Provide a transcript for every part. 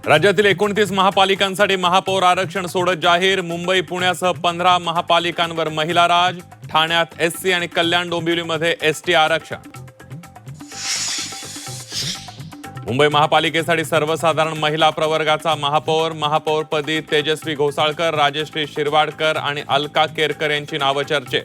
राज्यातील 29 महापालिकांसाठी महापौर आरक्षण सोडत जाहीर. मुंबई पुण्यासह 15 महापालिकांवर महिला राज. ठाण्यात एससी आणि कल्याण डोंबिवलीमध्ये एसटी आरक्षण. मुंबई महापालिकेसाठी सर्वसाधारण महिला प्रवर्गाचा महापौरपदी तेजस्वी घोसाळकर, राजश्री शिरवाडकर आणि अलका केरकर यांची नावं चर्चेत.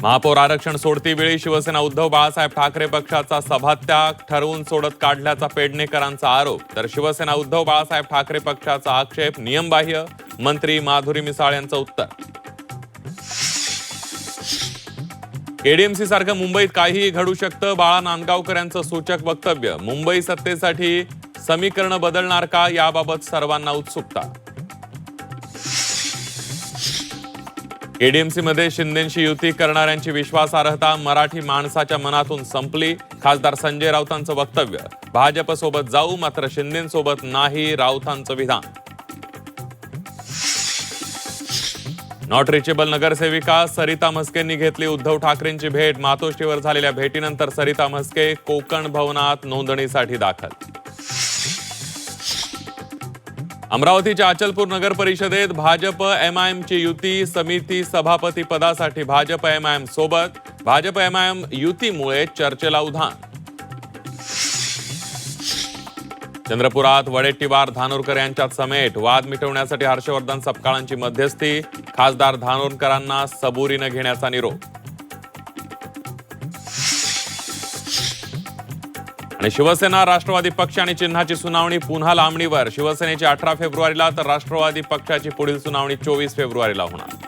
महापौर आरक्षण सोडतीवेळी शिवसेना उद्धव बाळासाहेब ठाकरे पक्षाचा सभात्याग ठरवून सोडत काढल्याचा पेडणेकरांचा आरोप. तर शिवसेना उद्धव बाळासाहेब ठाकरे पक्षाचा आक्षेप नियमबाह्य. मंत्री माधुरी मिसाळ यांचं उत्तर. केडीएमसी सारखं मुंबईत काहीही घडू शकतं. बाळा नांदगावकर यांचं सूचक वक्तव्य. मुंबई सत्तेसाठी समीकरण बदलणार का, याबाबत सर्वांना उत्सुकता. केडीएमसी मध्ये शिंदेंशी युती करणाऱ्यांची विश्वासार्हता मराठी माणसाच्या मनातून संपली. खासदार संजय राऊतांचं वक्तव्य. भाजपसोबत जाऊ मात्र शिंदेंसोबत नाही, राऊतांचं विधान. नॉट रिचेबल नगरसेविका सरिता म्हस्केंनी घेतली उद्धव ठाकरेंची भेट. मातोश्रीवर झालेल्या भेटीनंतर सरिता म्हस्के कोकण भवनात नोंदणीसाठी दाखल. अमरावतीच्या अचलपूर नगर परिषदेत भाजप एमआयएमची युती. समिती सभापती पदासाठी भाजप एमआयएम सोबत. भाजप एमआयएम युतीमुळे चर्चेला उधाण. चंद्रपुरात वडेट्टीवार धानोरकर यांच्यात समेट. वाद मिटवण्यासाठी हर्षवर्धन सपकाळांची मध्यस्थी. खासदार धानोरकरांना सबुरीनं घेण्याचा निरोप. आणि शिवसेना राष्ट्रवादी पक्ष आणि चिन्हाची सुनावणी पुन्हा लांबणीवर. शिवसेनेची 18 फेब्रुवारीला तर राष्ट्रवादी पक्षाची पुढील सुनावणी 24 फेब्रुवारीला होणार.